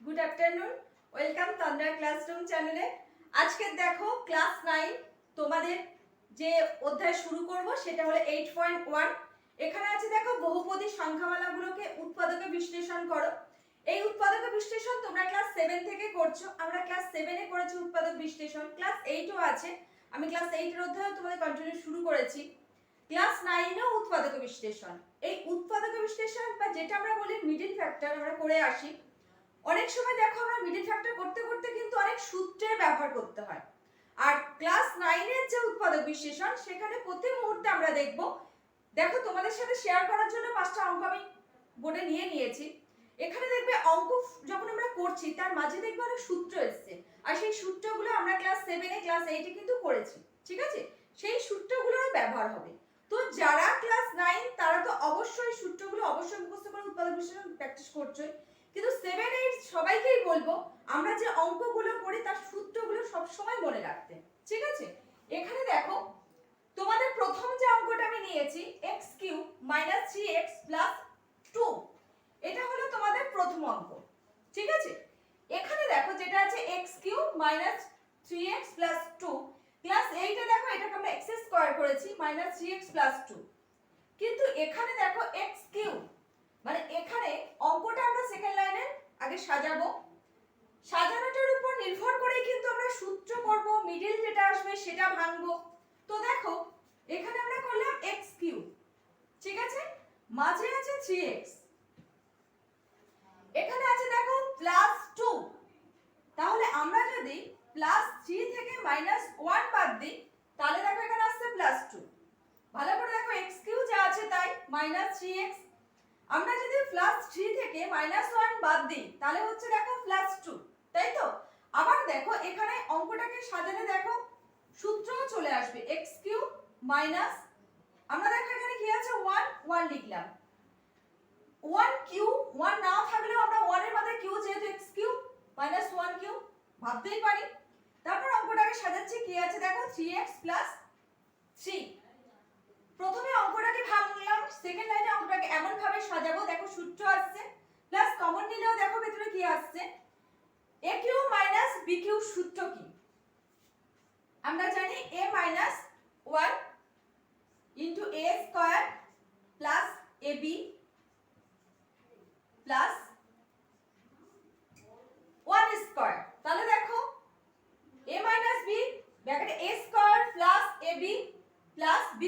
Good afternoon, welcome তন্দ্রা classroom চ্যানেলে। আজকে দেখো ক্লাস 9 তোমাদের যে অধ্যায় শুরু করব সেটা হলো 8.1। এখানে আছে দেখো বহুপদী সংখ্যামালাগুলোকে উৎপাদকে বিশ্লেষণ করো। এই উৎপাদক বিশ্লেষণ তোমরা ক্লাস 7 থেকে করছো, আমরা ক্লাস 7 এ করেছি উৎপাদক বিশ্লেষণ, ক্লাস 8 ও আছে। আমি ক্লাস 8 এর অধ্যায়ও তোমাদের কন্টিনিউ শুরু করেছি। ক্লাস 9 এও উৎপাদক বিশ্লেষণ। এই উৎপাদক বিশ্লেষণ বা যেটা আমরা বলি মিডল ফ্যাক্টর আমরা করে আসি। অনেক সময় দেখো আমরা মিডল ফ্যাক্টর করতে করতে কিন্তু অনেক সূত্রের ব্যবহার করতে হয়। আর ক্লাস 9 এর যে উৎপাদক বিশ্লেষণ সেখানে প্রতি মুহূর্তে আমরা দেখব। দেখো তোমাদের সাথে শেয়ার করার জন্য 5টা অঙ্ক আমি বোর্ডে নিয়েছি। এখানে দেখবে অঙ্ক যখন আমরা করছি তার মাঝে দেখবে অনেক সূত্র এসেছে, আর সেই সূত্রগুলো আমরা ক্লাস 7 এ ক্লাস 8 এ কিন্তু করেছি, ঠিক আছে? সেই সূত্রগুলোর ব্যবহার হবে। তো যারা ক্লাস 9 তারা তো অবশ্যই সূত্রগুলো অবশ্যই মুখস্থ করে উৎপাদক বিশ্লেষণ প্র্যাকটিস করছে, কিন্তু 7 8 সবাইকেই বলবো আমরা যে অঙ্কগুলো করি তার সূত্রগুলো সব সময় মনে রাখতে, ঠিক আছে? এখানে দেখো তোমাদের প্রথম যে অঙ্কটা আমি নিয়েছি x³ - 3x + 2, এটা হলো তোমাদের প্রথম অঙ্ক, ঠিক আছে? এখানে দেখো যেটা আছে x³ - 3x + 2, ক্লাস 8 এ দেখো এটাকে আমরা x² করেছি -3x + 2, কিন্তু এখানে দেখো x³ মানে এখানে অঙ্কটা আমরা সেকেন্ড লাইনের আগে সাজাবো, সাজানোটার উপর নির্ভর করে কিন্তু আমরা সূত্র করব, মিডল যেটা আসবে সেটা ভাঙবো। তো দেখো এখানে আমরা করলাম x³, ঠিক আছে? মাঝে আছে 3x, এখানে আছে দেখো +2, তাহলে আমরা যদি +3 থেকে -1 বাদ দিই তাহলে দেখো এখানে আসছে +2। ভালো করে দেখো x³ যা আছে তাই -3x, আমরা যদি +3 থেকে -1 বাদ দিই তাহলে হচ্ছে দেখো +2, তাই তো? আবার দেখো এখানে অঙ্কটাকে সাজালে দেখো সূত্রও চলে আসবে x³ মাইনাস, আমরা দেখো এখানে কি আছে 1 1 লিখলাম, 1 কিউ 1 না থাকলেও আমরা 1 এর মধ্যে কিউ যেহেতু x³ -1 কিউ ভাবতেই পারি। তারপর অঙ্কটাকে সাজাচ্ছি, কি আছে দেখো 3x + 3। প্রথমে অঙ্কটাকে ভাঙলাম, সেকেন্ড লাইনে অঙ্কটাকে এমন ভাবে সাজাবো দেখো সূত্র আসছে প্লাস কমন নিলেও দেখো ভিতরে কি আসছে aq - bq। সূত্র কি আমরা জানি a - 1 * a² + ab প্লাস 1²। তাহলে দেখো a - b ব্র্যাকেটে a² plus ab plus b²।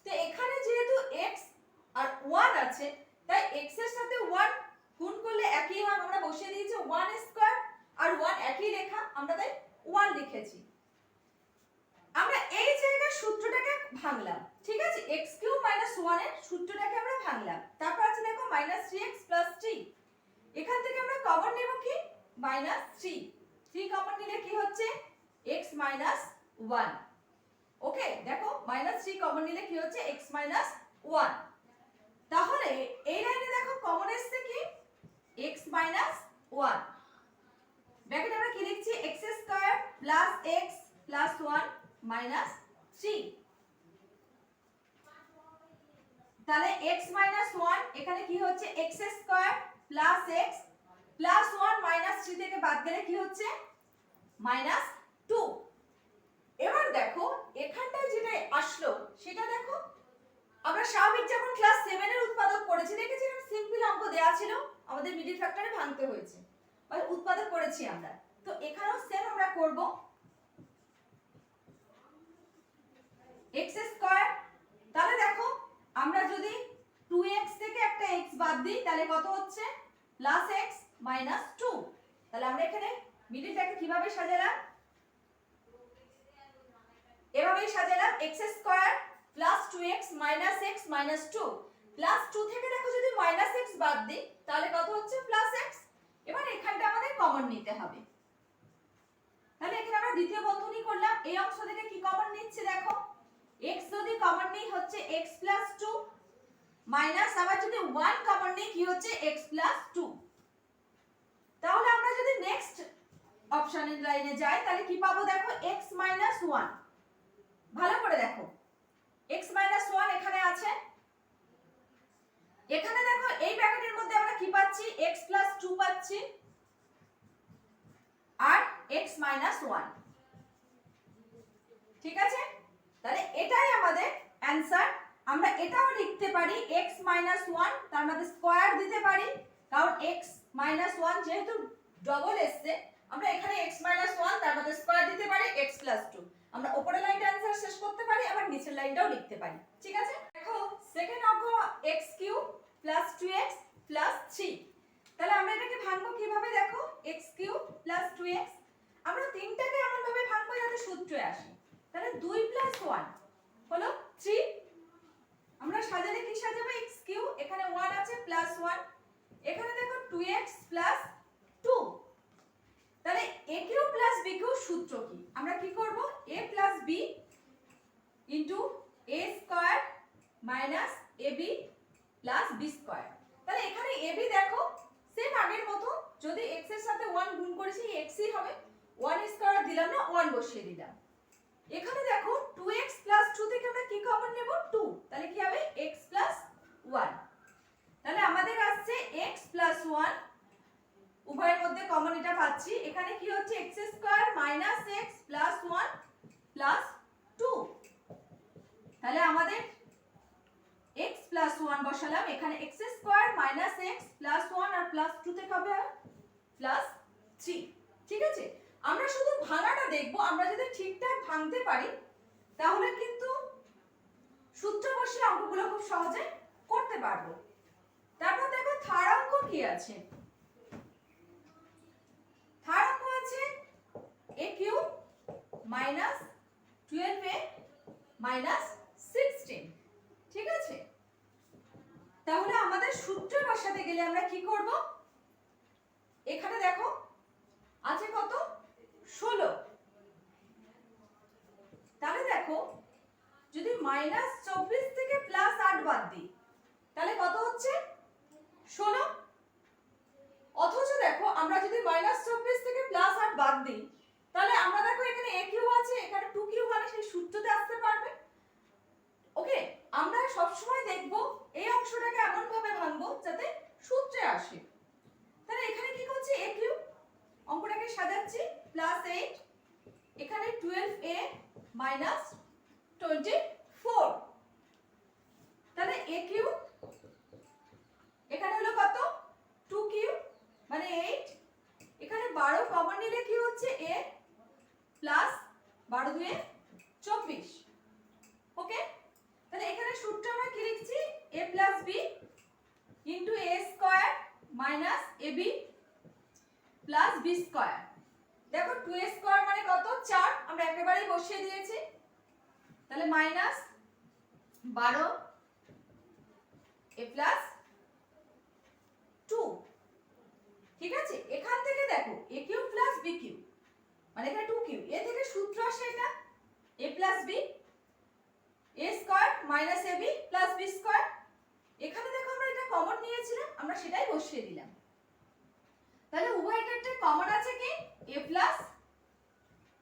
তো এখানে যেহেতু x আর 1 আছে তাই x এর সাথে 1 গুণ করলে একই হয়, আমরা বসিয়ে দিয়েছি 1² আর 1 একই লেখা, আমরা তাই 1 লিখেছি। আমরা এই জায়গায় সূত্রটাকে ভাঙলাম, ঠিক আছে? x³ - 1 এর সূত্রটাকে আমরা ভাঙলাম। তারপর আছে দেখো -3x + 3, এখান থেকে আমরা কমন নেব কি -3, 3 কমন নিলে কি হচ্ছে x - 1। ওকে, দেখো -3 কমন নিলে কি হচ্ছে x - 1। তাহলে এই লাইনে দেখো কমন এসছে কি x - 1, ব্র্যাকেটে আমরা কি লিখছি x² + x + 1 - 3। তাহলে x - 1 এখানে কি হচ্ছে x² + x + 1 - 3 থেকে বাদ গেলে কি হচ্ছে -2। এবার দেখো এখানটায় যেটা আসলো সেটা দেখো আমরা স্বাভাবিক যখন ক্লাস 7 এর উৎপাদক করেছি দেখেছি এরকম সিম্পল অঙ্ক দেয়া ছিল, আমাদের মিডল ফ্যাক্টরে ভাঙতে হয়েছে বা উৎপাদক করেছি আমরা। তো এখানেও সেম আমরা করব x², তাহলে দেখো আমরা যদি 2x থেকে একটা x বাদ দিই তাহলে কত হচ্ছে +x - 2। তাহলে আমরা এখানে মিডলটাকে কিভাবে সাজালাম, এভাবেই সাজালাম x² + 2x - x - 2 +2 থেকে দেখো যদি -x বাদ দিই তাহলে কত হচ্ছে +x। এবার এখানটা আমাদের কমন নিতে হবে, তাহলে এখানে আমরা দ্বিতীয় বন্ধনী করলাম, এই অংশ থেকে কি কমন নিচ্ছে দেখো x যদি কমন নিই হচ্ছে x + 2 মাইনাস আবার যদি 1 কমন নিই কি হচ্ছে x + 2। তাহলে আমরা যদি নেক্সট অপশনের লাইনে যাই তাহলে কি পাবো দেখো x - 1। ভালো করে দেখো x - 1 এখানে আছে, এখানে দেখো এই ব্র্যাকেটের মধ্যে আমরা কি পাচ্ছি x + 2 পাচ্ছি, আর x মাইনাস 1। ঠিক আছে, তাহলে এটাই আমাদের অ্যানসার। আমরা এটাও লিখতে পারি x মাইনাস 1, তার মধ্যে স্কয়ার দিতে পারি, কারণ x মাইনাস 1 যেহেতু ডবল এসছে, আমরা এখানে x মাইনাস 1 তার মধ্যে স্কয়ার দিতে পারি x প্লাস 2। আমরা উপরের লাইনটা অ্যানসার শেষ করতে পারি, আবার নিচের লাইনটাও লিখতে পারি। ঠিক আছে, দেখো সেকেন্ড অঙ্ক x cube plus 2x plus 3। তাহলে আমরা এটাকে ভাঙবো কিভাবে? দেখো x কিউব প্লাস 2x, আমরা তিনটাকে এমন ভাবে ভাঙবো যাতে সূত্রে আসে। তাহলে 2 প্লাস 1 হলো 3। আমরা সাজালে কি সাজাবো? x কিউব, এখানে 1 আছে প্লাস 1, এখানে দেখো 2x প্লাস 2। তাহলে a cube plus b cube সূত্র কি? আমরা কি করব? a plus b into a square minus ab plus b square. তাহলে এখানে ab দেখো সেম আগের মতো, যদি x এর সাথে 1 গুণ করেছি x ই হবে, 1 স্কয়ার দিলাম না, 1 বসিয়ে দিলাম। এখানে দেখো 2x প্লাস 2 থেকে আমরা কি কমন নেব? 2, তাহলে কি হবে? x plus 1। তাহলে আমাদের আসছে x প্লাস 1, উভয়ের মধ্যে কমন এটা পাচ্ছি। এখানে কি হচ্ছে? x square minus x plus 1 plus 2। তাহলে আমাদের x প্লাস 1 বসালাম, এখানে x square minus x plus 1 আর প্লাস 2 থেকে হবে প্লাস 3। ঠিক আছে, আমরা শুধু ভাঙাটা দেখব। আমরা যদি ঠিকঠাক ভাঙতে পারি তাহলে কিন্তু সূত্র বসিয়ে অঙ্কগুলো খুব সহজে করতে পারবো। তারপর দেখো থার্ড অঙ্ক কি আছে। থার্ড অঙ্ক আছে a cube minus 12a minus 16। ঠিক আছে, তাহলে আমাদের সূত্র বসাতে গেলে আমরা কি করব? এখানে দেখো আছে কত? 16। তাহলে দেখো যদি মাইনাস 24 থেকে প্লাস 8 বাদ দিই তাহলে কত হচ্ছে? 16। অথচ দেখো আমরা যদি মাইনাস 24 থেকে প্লাস 8 বাদ দিই তাহলে আমরা দেখো এখানে a কিউব আছে, এখানে 2 কিউব মানে সেই সূত্রতে আসতে পারবে। ওকে, আমরা সব সময় দেখব এই অংশটাকে এমন ভাবে ভাঙবো যাতে সূত্রে আসে। তাহলে এখানে কি করছি? a কিউব, অঙ্কটাকে সাজাচ্ছি, প্লাস 8, এখানে 12a মাইনাস 24। তাহলে a কিউব, এখানে হলো কত? 2 কিউব মানে 8, এখানে 12 কমন নিলে কি হচ্ছে? a প্লাস 12 দুয়ে 24। ওকে, তাহলে এখানে সূত্র আমরা কি লিখছি? a plus b into a square minus ab plus b square. দেখো 2a স্কয়ার মানে কত? 4, আমরা একেবারেই বসিয়ে দিয়েছি। তাহলে মাইনাস 12 a প্লাস 2। ঠিক আছে, এখান থেকে দেখো a cube plus b cube মানে এখানে 2 কিউব, এ থেকে সূত্র আসে এটা a plus b, a square minus ab plus b square. এখানে দেখো আমরা এটা কমন নিয়েছিলাম, আমরা সেটাই বসিয়ে দিলাম। তাহলে উভয় ক্ষেত্রে কমন আছে কি? a plus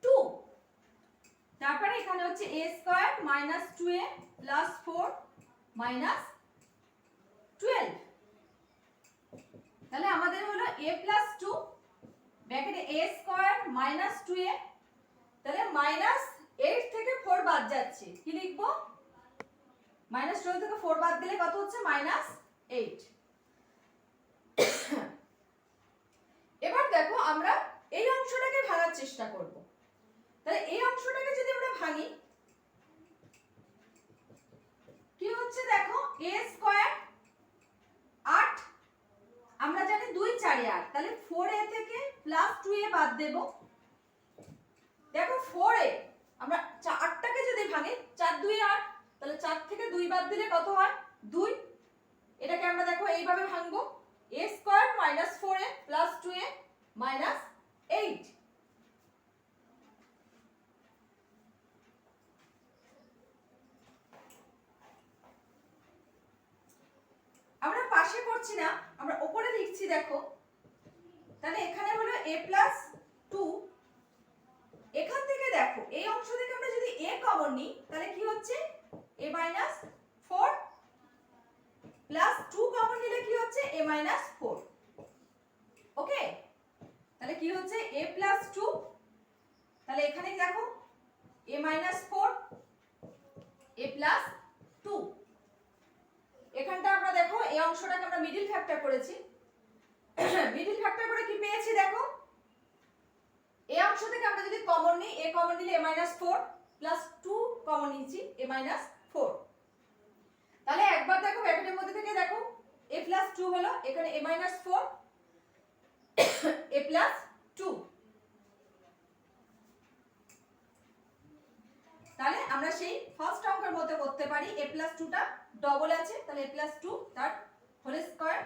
2। তারপরে এখানে হচ্ছে a square minus 2a plus 4 minus 12। তাহলে আমাদের হলো a প্লাস 2 ব্র্যাকেটে a স্কয়ার মাইনাস 2a, তাহলে মাইনাস 8 থেকে 4 বাদ যাচ্ছে, কি লিখবো? মাইনাস 12 থেকে 4 বাদ দিলে কত হচ্ছে? মাইনাস 8। এবার দেখো আমরা এই অংশটাকে ভাঙার চেষ্টা করব। তাহলে এই অংশটাকে যদি আমরা ভাঙি কি হচ্ছে? দেখো a স্কয়ার 8, আমরা জানি 2 4 8, তাহলে 4a থেকে প্লাস 2a বাদ দেব। দেখো 4a আমরা 8টাকে যদি ভাঙি 4 2 8, তাহলে 4 থেকে 2 বাদ দিলে কত হয়? 2। এটাকে আমরা দেখো এইভাবে ভাঙবো, a square minus 4a plus 2a minus 8। আমরা পাশে করছি না, আমরা উপরে লিখছি। দেখো তাহলে এখানে হলো a প্লাস 2, এখান থেকে দেখো এই অংশ থেকে আমরা যদি a কমন নিই তাহলে কি হচ্ছে? a মাইনাস 4 প্লাস 2 কমন নিলে কি হচ্ছে? a minus 4। ওকে, তাহলে কি হচ্ছে a প্লাস 2, তাহলে এখানে দেখো a মাইনাস 4 a প্লাস 2। এখানটা আমরা দেখো এই অংশটাকে আমরা মিডল ফ্যাক্টর করেছি। মিডল ফ্যাক্টর করে কি পেয়েছি দেখো, এই অংশ থেকে আমরা যদি কমন নিই, a কমন নিলে a মাইনাস 4 প্লাস 2 কমন নিয়েছি a মাইনাস 4। তাহলে একবার দেখো ব্র্যাকেটের মধ্যে থেকে দেখো a প্লাস 2 হলো, এখানে a মাইনাস 4 a প্লাস 2। তাহলে আমরা সেই ফার্স্ট অঙ্কের মধ্যে করতে পারি a প্লাস 2 টা ডবল আছে, তাহলে a প্লাস 2 তার হোল স্কয়ার,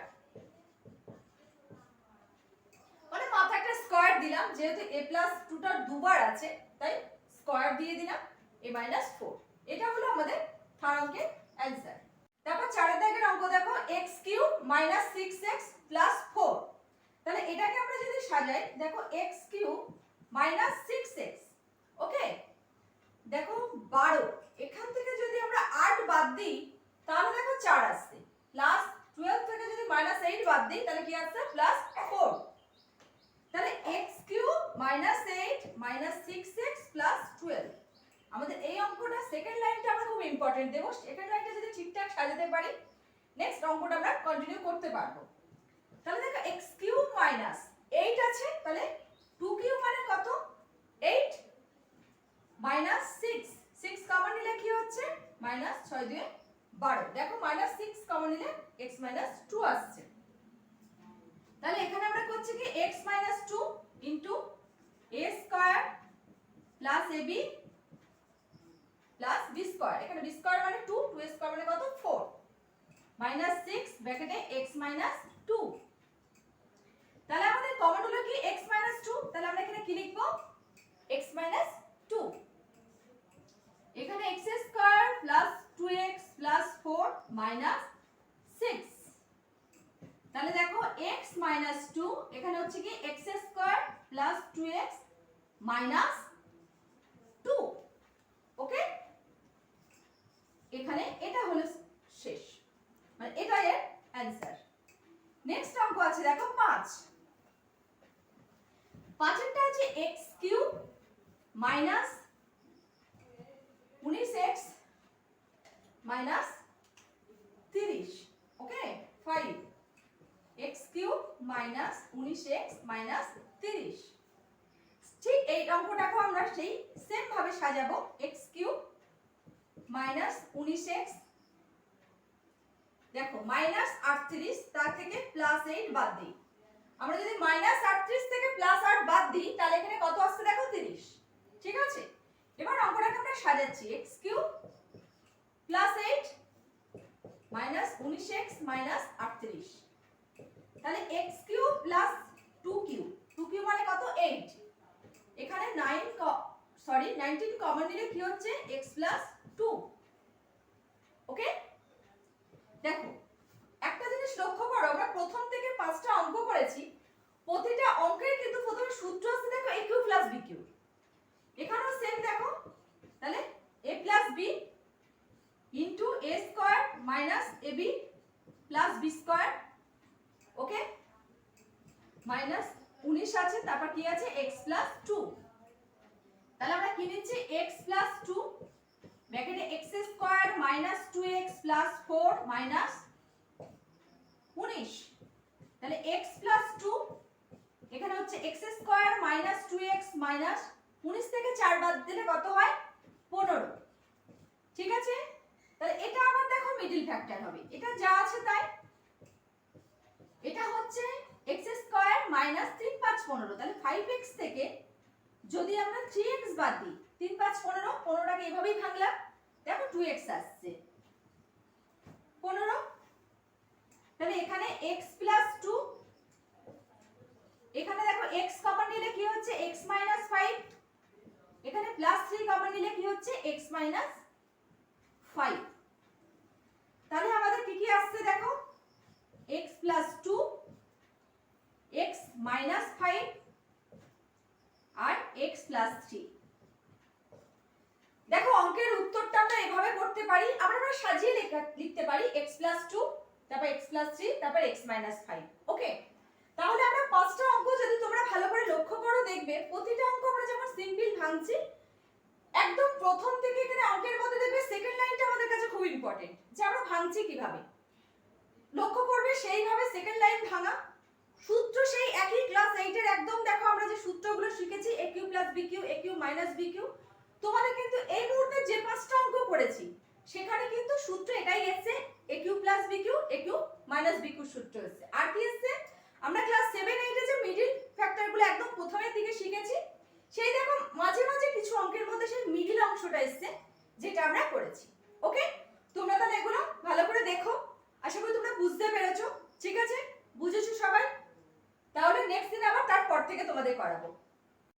মানে মাথা একটা স্কয়ার দিলাম, যেহেতু a প্লাস 2 টা দুবার আছে তাই স্কয়ার দিয়ে দিলাম a মাইনাস 4। এটা হলো আমাদের থার্ড অঙ্কের অ্যানসার। তারপর চারের দাগের অঙ্ক দেখো x cube minus 6x plus 4। তাহলে এটাকে আমরা যদি সাজাই দেখো x কিউব মাইনাস 6x, ওকে, দেখো 12, এখান থেকে যদি আমরা 8 বাদ দিই তাহলে দেখো 4 আসছে, প্লাস 12 থেকে যদি মাইনাস 8 বাদ দিই তাহলে কি আসছে প্লাস 4। তাহলে x cube minus 8 minus 6x plus 12। আমাদের এই অঙ্কটা সেকেন্ড লাইনটা আমরা খুব ইম্পর্টেন্ট দেব, সেকেন্ড লাইনটা যদি ঠিকঠাক সাজাতে পারি নেক্সট অঙ্কটা আমরা কন্টিনিউ করতে পারবো। তাহলে দেখো x কিউব মাইনাস 8 আছে, তাহলে 2 কিউব মানে কত 8 মাইনাস 6, 6 কমন নিলে কি হচ্ছে মাইনাস 6 2 12। দেখো মাইনাস 6 কমন নিলে x মাইনাস 2 আসছে। তাহলে এখানে আমরা করছি কি x minus 2 into a square plus ab plus b square, এখানে b স্কয়ার মানে 2, 2 স্কয়ার মানে কত 4, মাইনাস 6 ব্র্যাকেটে x মাইনাস 2। তাহলে আমাদের কমন হলো কি x মাইনাস 2, তাহলে আমরা এখানে কি লিখব x মাইনাস 2। এখানে x square plus 2x plus 4 minus 6। তাহলে দেখো x মাইনাস 2 এখানে হচ্ছে কি x square plus 2x minus 2, ওকে। এখানে এটা হলো শেষ, মানে এটা এর অ্যানসার। নেক্সট অঙ্ক আছে দেখো 5। 5 এরটা আছে x cube minus 19x minus 30, ওকে 5 x cube minus 19x minus 30। ঠিক এই অঙ্কটাকে আমরা সেই সেম ভাবে সাজাবো, x কিউব মাইনাস 19x, দেখো মাইনাস 38 তার থেকে প্লাস 8 বাদ দিই, আমরা যদি মাইনাস 38 থেকে প্লাস 8 বাদ দিই তাহলে এখানে কত আসছে দেখো 30, ঠিক আছে। এবার অঙ্কটাকে আমরা সাজাচ্ছি x cube plus 8 minus 19x minus 38। তাহলে x cube plus 2 cube, 2 cube মানে কত 8, এখানে 19 কমন নিলে কি হচ্ছে x প্লাস 2, ওকে। দেখো একটা জিনিস লক্ষ্য করো, আমরা প্রথম থেকে 5টা অঙ্ক করেছি, প্রতিটা অঙ্কের কিন্তু প্রথমে সূত্র আছে দেখো a cube plus b cube, এখানেও সেম দেখো। তাহলে a plus b into a square minus ab plus b square, okay, minus 19 আছে, তারপর কি আছে x প্লাস 2। তাহলে আমরা কি নিচ্ছি x প্লাস 2 ব্র্যাকেটে x square minus 2x plus 4 minus 19। তাহলে x প্লাস 2 এখানে হচ্ছে x square minus 2x minus 19 থেকে 4 বাদ দিলে কত হয় 15, ঠিক আছে। তাহলে এটা আবার দেখো মিডল ফ্যাক্টর হবে, এটা যা আছে তাই। এটা হচ্ছে x স্কয়ার মাইনাস 3 5 15, তাহলে 5x থেকে যদি আমরা 3x বাদ দিই 3 5 15, 15টাকে এভাবেই ভাঙলাম, দেখো 2x আসছে 15। তাহলে এখানে x প্লাস 2, এখানে দেখো x কমন নিলে কি হচ্ছে x মাইনাস 5, এখানে প্লাস 3 কমন নিলে কি হচ্ছে x মাইনাস 5। তাহলে আমাদের কি কি আসছে দেখো x প্লাস 2, x মাইনাস 5 আর x প্লাস 3। দেখো অঙ্কের উত্তরটা আমরা এভাবে করতে পারি, আমরা সাজিয়ে লিখতে পারি x প্লাস 2 তারপর x প্লাস 3 তারপর x মাইনাস 5, ওকে। তাহলে আমরা 5টা অঙ্ক যদি তোমরা ভালো করে লক্ষ্য দেখবে প্রতিটা অঙ্ক আমরা যখন সিম্পল ভাঙছি একদম প্রথম থেকে এখানে অঙ্কের মধ্যে দেখবে সেকেন্ড লাইনটা আমাদের কাছে খুব ইম্পর্টেন্ট, যে আমরা ভাঙছি কিভাবে। লক্ষ্য করবে সেইভাবে সেকেন্ড লাইন ভাঙা, সূত্র সেই একই ক্লাস 8 এর একদম দেখো আমরা যে সূত্রগুলো শিখেছি AQ + BQ AQ - BQ, তোমাদের কিন্তু এই মুহূর্তে যে পাঁচটা অঙ্ক পড়েছি সেখানে কিন্তু সূত্র এটাই এসেছে, AQ + BQ AQ - BQ সূত্র এসেছে। আর কি এসেছে, আমরা ক্লাস 7 8 এ যে মিডল ফ্যাক্টরগুলো একদম প্রথমের দিকে শিখেছি, সেই দেখো মাঝে মাঝে কিছু অঙ্কের মধ্যে সেই মিডল অংশটা এসেছে যেটা আমরা করেছি। ওকে, তোমরা তাহলে এগুলো ভালো করে দেখো, আশা করি তোমরা বুঝতে পেরেছো। ঠিক আছে, বুঝেছো সবাই? তাহলে নেক্সট দিন আবার তারপর থেকে তোমাদের করাবো।